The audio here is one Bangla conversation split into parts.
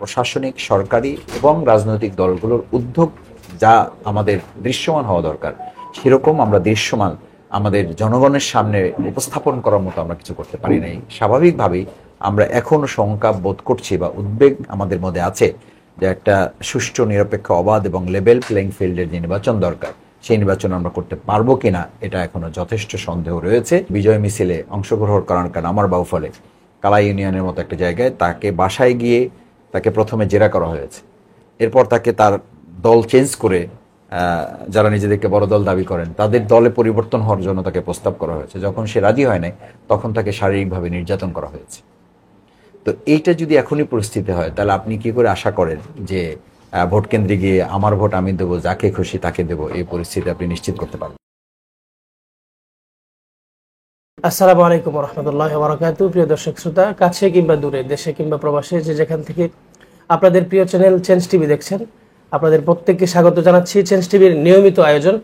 প্রশাসনিক, সরকারি এবং রাজনৈতিক দলগুলোর উদ্যোগ যা আমাদের দৃশ্যমান হওয়া দরকার, সেরকম আমরা দৃশ্যমান আমাদের জনগণের সামনে উপস্থাপন করার মতো আমরা কিছু করতে পারি নাই। স্বাভাবিকভাবেই আমরা এখনও শঙ্কা বোধ করছি বা উদ্বেগ আমাদের মধ্যে আছে যে একটা সুষ্ঠু, নিরপেক্ষ, অবাধ এবং লেভেল প্লেইং ফিল্ডের যে নির্বাচন দরকার, সেই নির্বাচন আমরা করতে পারবো কিনা এটা এখনো যথেষ্ট সন্দেহ রয়েছে। বিজয় মিছিলে অংশগ্রহণ করার কারণ আমার বাউফলে কালাই ইউনিয়নের মতো একটা জায়গায় তাকে বাসায় গিয়ে তাকে প্রথমে জেরা করা হয়েছে, এরপর তাকে তার দল চেঞ্জ করে যারা নিজেদেরকে বড় দল দাবি করেন তাদের দলে পরিবর্তন হওয়ার জন্য তাকে প্রস্তাব করা হয়েছে। যখন সে রাজি হয় নাই তখন তাকে শারীরিকভাবে নির্যাতন করা হয়েছে। তো এইটা যদি এখনই পরিস্থিতি হয়, তাহলে আপনি কি করে আশা করেন যে ভোট কেন্দ্রে গিয়ে আমার ভোট আমি দেবো, যাকে খুশি তাকে দেবো, এই পরিস্থিতি আপনি নিশ্চিত করতে পারবেন? আসসালামু আলাইকুম রহমতুল্লাহ বারাকাতুহু। প্রিয় দর্শক শ্রোতা, কাছে কিংবা দূরে, দেশে কিংবা প্রবাসে, যে যেখান থেকে আপনাদের প্রিয় চ্যানেল চেঞ্জ টিভি দেখছেন, আপনাদের প্রত্যেককে স্বাগত জানাচ্ছি চেঞ্জ টিভির নিয়মিত আয়োজন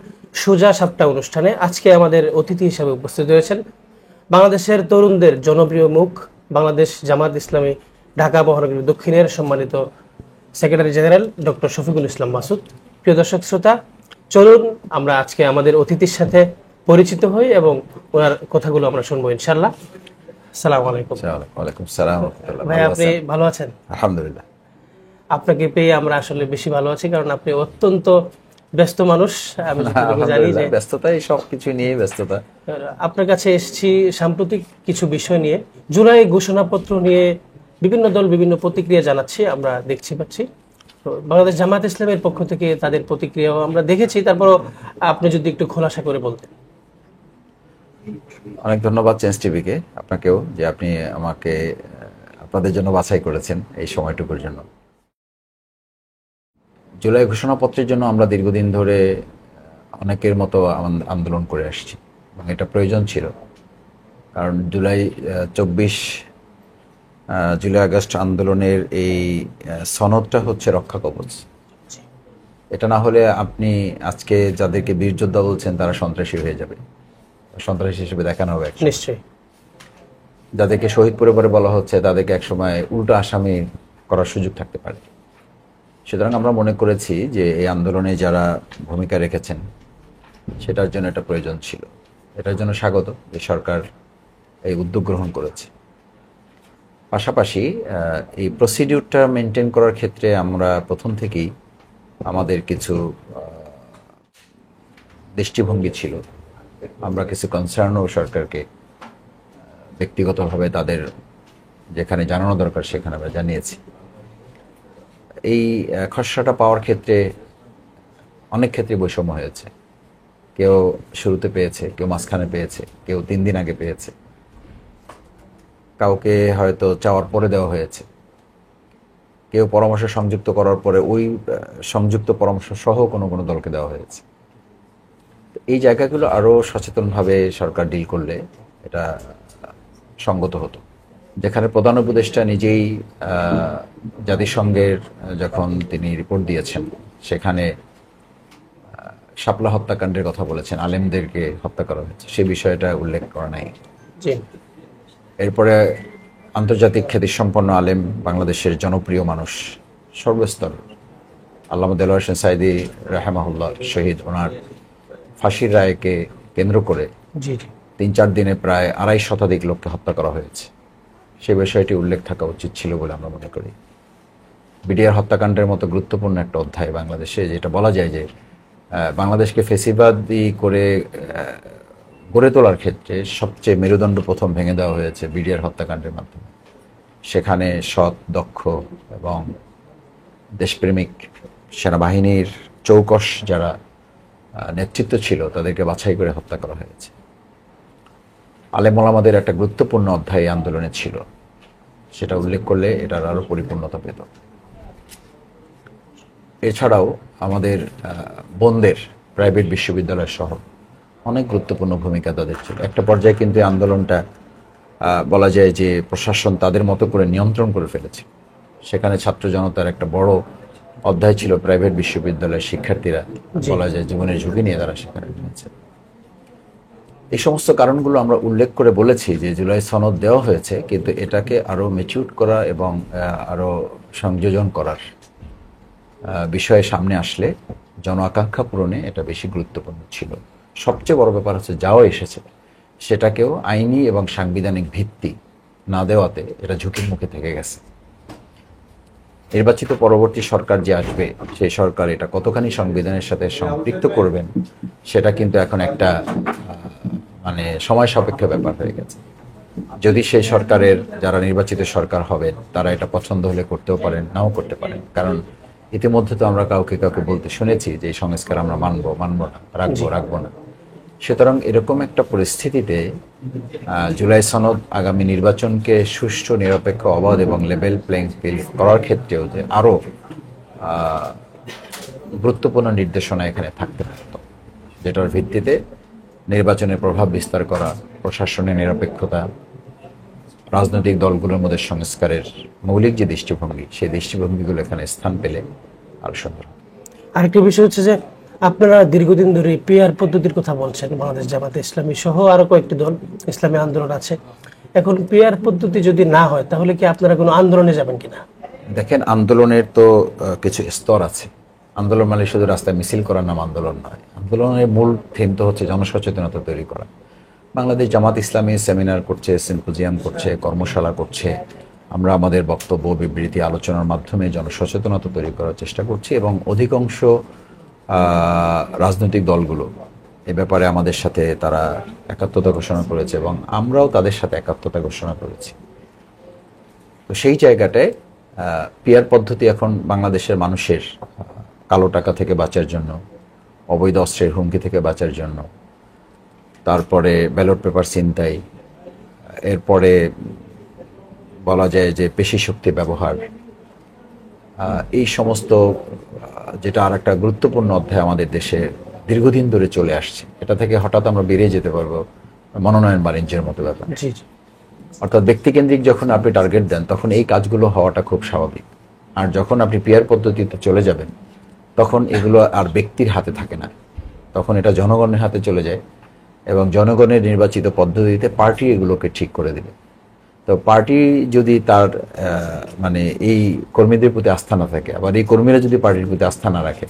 সোজা সাপটা অনুষ্ঠানে। আজকে আমাদের অতিথি হিসাবে উপস্থিত হয়েছেন বাংলাদেশের তরুণদের জনপ্রিয় মুখ, বাংলাদেশ জামাত ইসলামী ঢাকা মহানগরী দক্ষিণের সম্মানিত secretary general doctor Shafiqul Islam Masud. প্রিয় দর্শক শ্রোতা, চলুন আমরা আজকে আমাদের অতিথির সাথে পরিচিত হই এবং ওনার কথাগুলো আমরা শুনবো ইনশাআল্লাহ। আসসালামু আলাইকুম। ওয়ালাইকুম সালাম। ভাই, আপনি ভালো আছেন? আলহামদুলিল্লাহ। আপনাকে পেয়ে আমরা আসলে বেশি ভালো আছি, কারণ আপনি অত্যন্ত ব্যস্ত মানুষ। আমি যতটুকু জানি যে ব্যস্ততাই সবকিছু নিয়ে ব্যস্ততা। আপনার কাছে এসেছি সাম্প্রতিক কিছু বিষয় নিয়ে। জুলাই ঘোষণাপত্র নিয়ে বিভিন্ন দল বিভিন্ন প্রতিক্রিয়া জানাচ্ছে, আমরা দেখছি পাচ্ছি। তো বাংলাদেশ জামাত ইসলামের পক্ষ থেকে তাদের প্রতিক্রিয়াও আমরা দেখেছি, তারপরও আপনি যদি একটু খোলাসা করে বলতেন। অনেক ধন্যবাদ চেঞ্জ টিভিকে, আপনাকেও, যে আপনি আমাকে আপনাদের জন্য বাছাই করেছেন এই সময়টুকুর জন্য। জুলাই ঘোষণাপত্রের জন্য আমরা দীর্ঘদিন ধরে অনেকের মতো আন্দোলন করে আসছি এবং এটা প্রয়োজন ছিল, কারণ জুলাই আগস্ট আন্দোলনের এই সনদটা হচ্ছে রক্ষা কবচ। এটা না হলে আপনি আজকে যাদেরকে বীর যোদ্ধা বলছেন তারা সন্ত্রাসী হয়ে যাবে, সন্ত্রাসী হিসেবে দেখানো হবে। নিশ্চয়ই। যাদেরকে শহীদ পরিবারে বলা হচ্ছে তাদেরকে একসময় উল্টো আসামি করার সুযোগ থাকতে পারে। সুতরাং আমরা মনে করেছি যে এই আন্দোলনে যারা ভূমিকা রেখেছেন সেটার জন্য এটা প্রয়োজন ছিল। এটার জন্য স্বাগত যে সরকার এই উদ্যোগ গ্রহণ করেছে। পাশাপাশি এই প্রসিডিউরটা মেনটেন করার ক্ষেত্রে আমরা প্রথম থেকেই আমাদের কিছু দৃষ্টিভঙ্গি ছিল। আমরা কিছু কনসার্নও সরকারকে ব্যক্তিগতভাবে তাদের যেখানে জানানো দরকার সেখানে আমরা জানিয়েছি। এই খসড়াটা পাওয়ার ক্ষেত্রে অনেক ক্ষেত্রে বৈষম্য হয়েছে। কেউ শুরুতে পেয়েছে, কেউ মাঝখানে পেয়েছে, কেউ 3 দিন আগে পেয়েছে, কাউকে হয়তো চাওয়ার পরে দেওয়া হয়েছে, কেউ পরামর্শ সংযুক্ত করার পরে ওই সংযুক্ত পরামর্শ সহ কোনো কোনো দলকে দেওয়া হয়েছে। এই জায়গাগুলো আরও সচেতনভাবে সরকার ডিল করলে এটা সঙ্গত হতো। যেখানে প্রধান উপদেষ্টা নিজেই জাতিসংঘের যখন তিনি রিপোর্ট দিয়েছেন সেখানে শাপলা হত্যাকাণ্ডের কথা বলেছেন, আলেমদেরকে হত্যা করা হয়েছে, সে বিষয়টা উল্লেখ করা নাই। এরপরে আন্তর্জাতিক খ্যাতিসম্পন্ন আলেম, বাংলাদেশের জনপ্রিয় মানুষ সর্বস্তর, আল্লামা দেলোয়ার হোসেন সাঈদী রাহেমাহুল্লাহ শহীদ, ওনার ফাঁসির রায়কে কেন্দ্র করে 3-4 দিনে প্রায় 2.5 শতাধিক লোককে হত্যা করা হয়েছে। সেই বিষয়টি উল্লেখ থাকা উচিত ছিল বলে আমরা মনে করি। বিডিআর হত্যাকাণ্ডের মতো গুরুত্বপূর্ণ একটা অধ্যায় বাংলাদেশে, যেটা বলা যায় যে বাংলাদেশকে ফেসিবাদী করে গড়ে তোলার ক্ষেত্রে সবচেয়ে মেরুদণ্ড প্রথম ভেঙে দেওয়া হয়েছে বিডিআর হত্যাকাণ্ডের মাধ্যমে। সেখানে সৎ, দক্ষ এবং দেশপ্রেমিক সেনাবাহিনীর চৌকস যারা নেতৃত্ব ছিল তাদেরকে বাছাই করে হত্যা করা হয়েছে। আলেম ওলামাদের একটা গুরুত্বপূর্ণ অধ্যায় আন্দোলনে ছিল, সেটা উল্লেখ করলে এটার আরও পরিপূর্ণতা পেত। এছাড়াও আমাদের বোনদের প্রাইভেট বিশ্ববিদ্যালয় সহ অনেক গুরুত্বপূর্ণ ভূমিকা তাদের ছিল। একটা পর্যায়ে কিন্তু এই আন্দোলনটা বলা যায় যে প্রশাসন তাদের মতো করে নিয়ন্ত্রণ করে ফেলেছে। সেখানে ছাত্র জনতার একটা বড় অধ্যায় ছিল প্রাইভেট বিশ্ববিদ্যালয়ের শিক্ষার্থীরা, বলা যায় জীবনের ঝুঁকি নিয়ে তারা সেখানে নিয়েছে। এই সমস্ত কারণগুলো আমরা উল্লেখ করে বলেছি যে জুলাই সনদ দেওয়া হয়েছে, কিন্তু এটাকে আরও ম্যাচিউর করা এবং আরও সংযোজন করার বিষয়ে সামনে আসলে জন আকাঙ্ক্ষা পূরণে এটা বেশি গুরুত্বপূর্ণ ছিল। সবচেয়ে বড় ব্যাপার হচ্ছে যাও এসেছে সেটাকেও আইনি এবং সাংবিধানিক ভিত্তি না দেওয়াতে এটা ঝুঁকির মুখে থেকে গেছে। নির্বাচিত পরবর্তী সরকার যে আসবে সেই সরকার এটা কতখানি সংবিধানের সাথে সম্পৃক্ত করবেন সেটা কিন্তু এখন একটা মানে সময় সাপেক্ষ ব্যাপার হয়ে গেছে। যদি সেই সরকারের যারা নির্বাচিত সরকার হবেন তারা এটা পছন্দ হলে করতেও পারেন, নাও করতে পারেন, কারণ ইতিমধ্যে তো আমরা কাউকে কাউকে বলতে শুনেছি যে এই সংস্কার আমরা মানবো না, রাখবো না। সুতরাং এরকম একটা পরিস্থিতিতে জুলাই সনদ আগামী নির্বাচনকে সুষ্ঠু, নিরপেক্ষ, অবাধ এবং লেভেল প্লেইং ফিল্ড করার ক্ষেত্রেও যে আরও গুরুত্বপূর্ণ নির্দেশনা এখানে থাকতে পারত, যেটার ভিত্তিতে নির্বাচনের প্রভাব বিস্তার করা, প্রশাসনের নিরপেক্ষতা, রাজনৈতিক দলগুলোর মধ্যে সংস্কারের মৌলিক যে দৃষ্টিভঙ্গি সেই দৃষ্টিভঙ্গিগুলো এখানে স্থান পেলে আরো সুন্দর। আরেকটা বিষয় হচ্ছে যে আপনারা দীর্ঘদিন ধরে পিআর পদ্ধতির কথা বলছেন, বাংলাদেশ জামাতে ইসলামী সহ আরো কয়েকটি দল ইসলামী আন্দোলন আছে। এখন পিআর পদ্ধতি যদি না হয় তাহলে কি আপনারা কোনো আন্দোলনে যাবেন কিনা? দেখেন, আন্দোলনের তো কিছু স্তর আছে। আন্দোলন মানে শুধু রাস্তায় মিছিল করার নাম আন্দোলন নয়। আন্দোলনের মূল থিম তো হচ্ছে জনসচেতনতা তৈরি করা। বাংলাদেশ জামাত ইসলামী সেমিনার করছে, সিম্পোজিয়াম করছে, কর্মশালা করছে। আমরা আমাদের বক্তব্য, বিবৃতি, আলোচনার মাধ্যমে জনসচেতনতা তৈরি করার চেষ্টা করছি এবং অধিকাংশ রাজনৈতিক দলগুলো এ ব্যাপারে আমাদের সাথে তারা একাত্মতা ঘোষণা করেছে এবং আমরাও তাদের সাথে একাত্মতা ঘোষণা করেছি। তো সেই জায়গাটায় পিআর পদ্ধতি এখন বাংলাদেশের মানুষের কালো টাকা থেকে বাঁচার জন্য, অবৈধ অস্ত্রের হুমকি থেকে বাঁচার জন্য, তারপরে ব্যালট পেপার ছিনতাই, এরপরে বলা যায় যে পেশি শক্তি ব্যবহার, এই সমস্ত যেটা আর একটা গুরুত্বপূর্ণ অধ্যায় আমাদের দেশে দীর্ঘদিন ধরে চলে আসছে। এটা থেকে হঠাৎ আমরা বেরিয়ে যেতে পারবো মনোনয়ন বাণিজ্যের মতো ব্যাপার। অর্থাৎ ব্যক্তিকেন্দ্রিক যখন আপনি টার্গেট দেন তখন এই কাজগুলো হওয়াটা খুব স্বাভাবিক। আর যখন আপনি পিআর পদ্ধতিতে চলে যাবেন তখন এগুলো আর ব্যক্তির হাতে থাকে না, তখন এটা জনগণের হাতে চলে যায় এবং জনগণের নির্বাচিত পদ্ধতিতে পার্টি এগুলোকে ঠিক করে দেবে। তো পার্টি যদি তার মানে এই কর্মীদের প্রতি আস্থা না থাকে, আবার এই কর্মীরা যদি পার্টির প্রতি আস্থা না রাখে,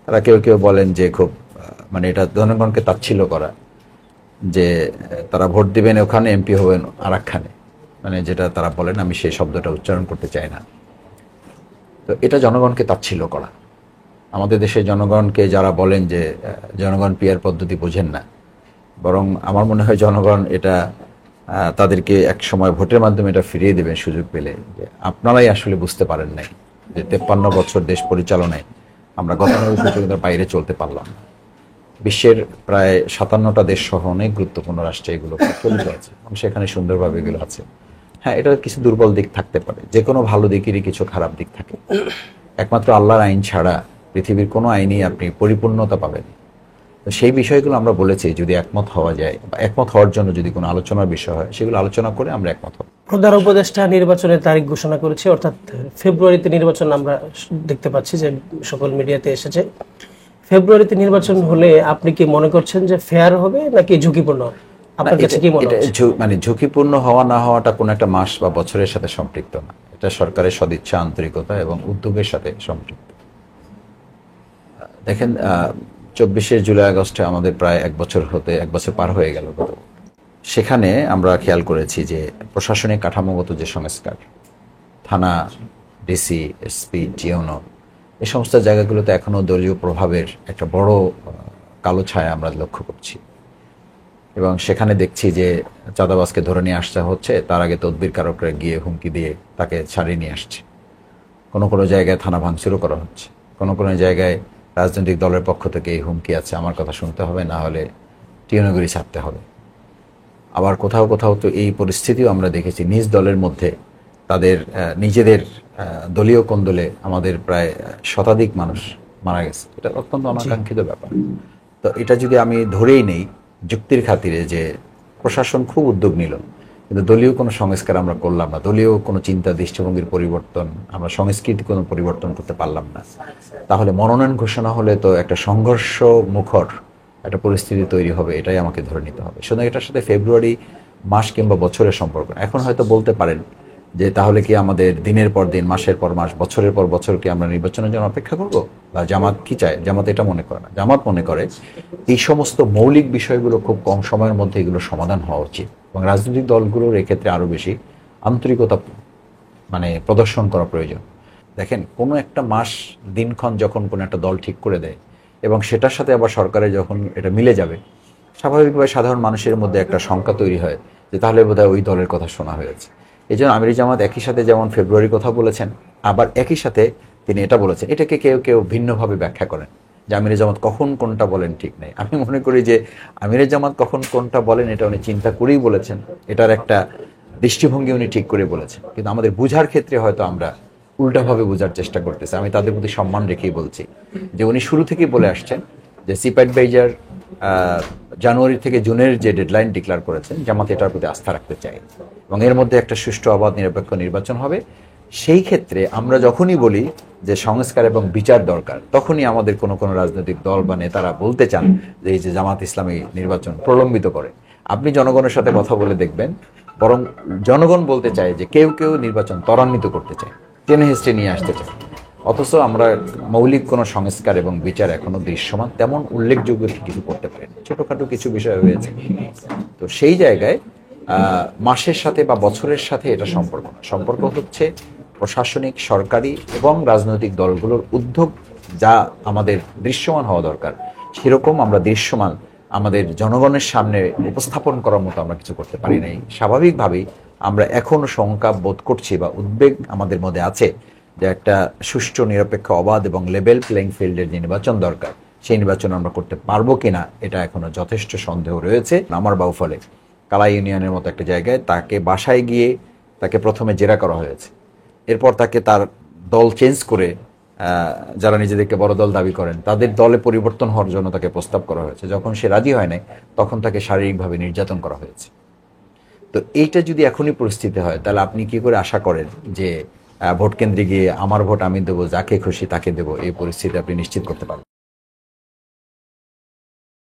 তারা কেউ কেউ বলেন যে খুব মানে এটা জনগণকে তাচ্ছিল্য করা, যে তারা ভোট দিবেন ওখানে, এমপি হবেন আর একখানে, মানে যেটা তারা বলেন, আমি সেই শব্দটা উচ্চারণ করতে চাই না। তো এটা জনগণকে তাচ্ছিল্য করা। আমাদের দেশের জনগণকে যারা বলেন যে জনগণ পিআর পদ্ধতি বোঝেন না, বরং আমার মনে হয় জনগণ এটা তাদেরকে এক সময় ভোটের মাধ্যমে এটা ফিরিয়ে দেবেন সুযোগ পেলে, যে আপনারাই আসলে বুঝতে পারেন নাই যে 53 বছর দেশ পরিচালনায় আমরা গতানুগতিক প্রতিযোগিতার বাইরে চলতে পারলাম না। বিশ্বের প্রায় 57টা দেশ সহ অনেক গুরুত্বপূর্ণ রাষ্ট্রে এগুলো প্রচলিত আছে এবং সেখানে সুন্দরভাবে এগুলো আছে। হ্যাঁ, এটার কিছু দুর্বল দিক থাকতে পারে, যে কোনো ভালো দিকেরই কিছু খারাপ দিক থাকে। একমাত্র আল্লাহর আইন ছাড়া পৃথিবীর কোনো আইনেই আপনি পরিপূর্ণতা পাবেন। তো সেই বিষয়গুলো আমরা বলেছি যদি একমত হওয়া যায় বা একমত হওয়ার জন্য যদি কোনো আলোচনার বিষয় হয় সেগুলো আলোচনা করে আমরা একমত হব। প্রধান উপদেষ্টা নির্বাচনের তারিখ ঘোষণা করেছে, অর্থাৎ ফেব্রুয়ারিতে নির্বাচন আমরা দেখতে পাচ্ছি যে সকল মিডিয়াতে এসেছে। ফেব্রুয়ারিতে নির্বাচন হলে আপনি কি মনে করছেন যে ফেয়ার হবে নাকি ঝুঁকিপূর্ণ? আপনার কাছে কি মনে হচ্ছে? মানে ঝুঁকিপূর্ণ হওয়া না হওয়াটা কোনো একটা মাস বা বছরের সাথে সম্পৃক্ত না, এটা সরকারের সদিচ্ছা, আন্তরিকতা এবং উদ্যোগের সাথে সম্পৃক্ত। দেখেন, 24 জুলাই আগস্টে আমাদের প্রায় এক বছর পার হয়ে গেল। সেখানে আমরা খেয়াল করেছি যে প্রশাসনিক কাঠামোগত যে সংস্কার, থানা, ডিসি, এসপি, জিওনো, এই সমস্ত জায়গাগুলোতে এখনো দলীয় প্রভাবের একটা বড় কালো ছায়া আমরা লক্ষ্য করছি এবং সেখানে দেখছি যে চাঁদাবাজকে ধরে নিয়ে আসতে হচ্ছে, তার আগে তদবির কারকরা গিয়ে হুমকি দিয়ে তাকে ছাড়িয়ে নিয়ে আসছে। কোনো কোনো জায়গায় থানা ভাঙচুরও করা হচ্ছে, কোনো কোনো জায়গায় রাজনৈতিক দলের পক্ষ থেকে এই হুমকি আছে, আমার কথা শুনতে হবে, না হলে টিউনগিরি ছাড়তে হবে। আবার কোথাও কোথাও তো এই পরিস্থিতিও আমরা দেখেছি, নিজ দলের মধ্যে তাদের নিজেদের দলীয় কোন্দলে আমাদের প্রায় শতাধিক মানুষ মারা গেছে। এটা অত্যন্ত অনাকাঙ্ক্ষিত ব্যাপার। তো এটা যদি আমি ধরেই নেই যুক্তির খাতিরে যে প্রশাসন খুব উদ্যোগ নিল কিন্তু দলীয় কোনো সংস্কার আমরা করলাম না, দলীয় কোনো চিন্তা, দৃষ্টিভঙ্গির পরিবর্তন, আমরা সংস্কৃতি কোনো পরিবর্তন করতে পারলাম না, তাহলে মনোনয়ন ঘোষণা হলে তো একটা সংঘর্ষ মুখর একটা পরিস্থিতি তৈরি হবে, এটাই আমাকে ধরে নিতে হবে। সুতরাং এটার সাথে ফেব্রুয়ারি মাস কিংবা বছরের সম্পর্ক। এখন হয়তো বলতে পারেন যে তাহলে কি আমাদের দিনের পর দিন, মাসের পর মাস, বছরের পর বছর কি আমরা নির্বাচনের জন্য অপেক্ষা করব? বা জামাত কি চায়? জামাত এটা মনে করে না। জামাত মনে করে এই সমস্ত মৌলিক বিষয়গুলো খুব কম সময়ের মধ্যে এগুলো সমাধান হওয়া উচিত, এবং রাজনৈতিক দলগুলোর এক্ষেত্রে আরো বেশি আন্তরিকতা প্রদর্শন করা প্রয়োজন। দেখেন, কোনো একটা মাস দিনক্ষণ যখন কোনো একটা দল ঠিক করে দেয় এবং সেটার সাথে আবার সরকারের যখন এটা মিলে যাবে, স্বাভাবিকভাবে সাধারণ মানুষের মধ্যে একটা শঙ্কা তৈরি হয় যে তাহলে বোধহয় ওই দলের কথা শোনা হয়েছে। এই জন্য আমির জামাত একই সাথে যেমন ফেব্রুয়ারির কথা বলেছেন, আবার একই সাথে তিনি এটা বলেছেন। এটাকে কেউ কেউ ভিন্নভাবে ব্যাখ্যা করেন যে আমির জামাত কখন কোনটা বলেন ঠিক নেই। আমি মনে করি যে আমির জামাত কখন কোনটা বলেন এটা উনি চিন্তা করেই বলেছেন, এটার একটা দৃষ্টিভঙ্গি উনি ঠিক করে বলেছেন, কিন্তু আমাদের বুঝার ক্ষেত্রে হয়তো আমরা উল্টাভাবে বোঝার চেষ্টা করতেছি। আমি তাদের প্রতি সম্মান রেখেই বলছি যে উনি শুরু থেকেই বলে আসছেন যে সিপ্যাট বাইজার জানুয়ারি থেকে জুনের যে ডেডলাইন ডিক্লেয়ার করেছেন, জামাত এটার প্রতি আস্থা রাখতে চাই এবং এর মধ্যে একটা সুষ্ঠু, অবাধ, নিরপেক্ষ নির্বাচন হবে। সেই ক্ষেত্রে আমরা যখনই বলি যে সংস্কার এবং বিচার দরকার, তখনই আমাদের কোনো কোনো রাজনৈতিক দল বা নেতারা বলতে চান যে এই যে জামাত ইসলামী নির্বাচন প্রলম্বিত করে। আপনি জনগণের সাথে কথা বলে দেখবেন, বরং জনগণ বলতে চায় যে কেউ কেউ নির্বাচন ত্বরান্বিত করতে চায়, টেনে হিস্ট্রি নিয়ে আসতে চায়। অথচ আমরা মৌলিক কোনো সংস্কার এবং বিচার এখনো দৃশ্যমান তেমন উল্লেখযোগ্য কিছু করতে পারিনি, ছোটখাটো কিছু বিষয় হয়েছে। তো সেই জায়গায় মাসের সাথে বা বছরের সাথে এটা সম্পর্ক না, সম্পর্ক হচ্ছে প্রশাসনিক, সরকারি এবং রাজনৈতিক দলগুলোর উদ্যোগ যা আমাদের দৃশ্যমান হওয়া দরকার, সেরকম আমরা দৃশ্যমান আমাদের জনগণের সামনে উপস্থাপন করার মতো আমরা কিছু করতে পারি নাই। স্বাভাবিকভাবেই আমরা এখনো শঙ্কা বোধ করছি বা উদ্বেগ আমাদের মধ্যে আছে যে একটা সুষ্ঠু, নিরপেক্ষ, অবাধ এবং লেভেল প্লেইং ফিল্ডের যে নির্বাচন দরকার, সেই নির্বাচন আমরা করতে পারবো কিনা এটা এখনো যথেষ্ট সন্দেহ রয়েছে। আমার বাউফলে কালা ইউনিয়নের মতো একটা জায়গায় তাকে বাসায় গিয়ে তাকে প্রথমে জেরা করা হয়েছে, এরপর তাকে তার দল চেঞ্জ করে যারা নিজেদেরকে বড় দল দাবি করেন তাদের দলে পরিবর্তন হওয়ার জন্য তাকে প্রস্তাব করা হয়েছে। যখন সে রাজি হয় নাই, তখন তাকে শারীরিকভাবে নির্যাতন করা হয়েছে। তো এইটা যদি এখনই পরিস্থিতি হয়, তাহলে আপনি কি করে আশা করেন যে ভোট কেন্দ্রে গিয়ে আমার ভোট আমি দেবো, যাকে খুশি তাকে দেবো, এই পরিস্থিতি আপনি নিশ্চিত করতে পারবেন?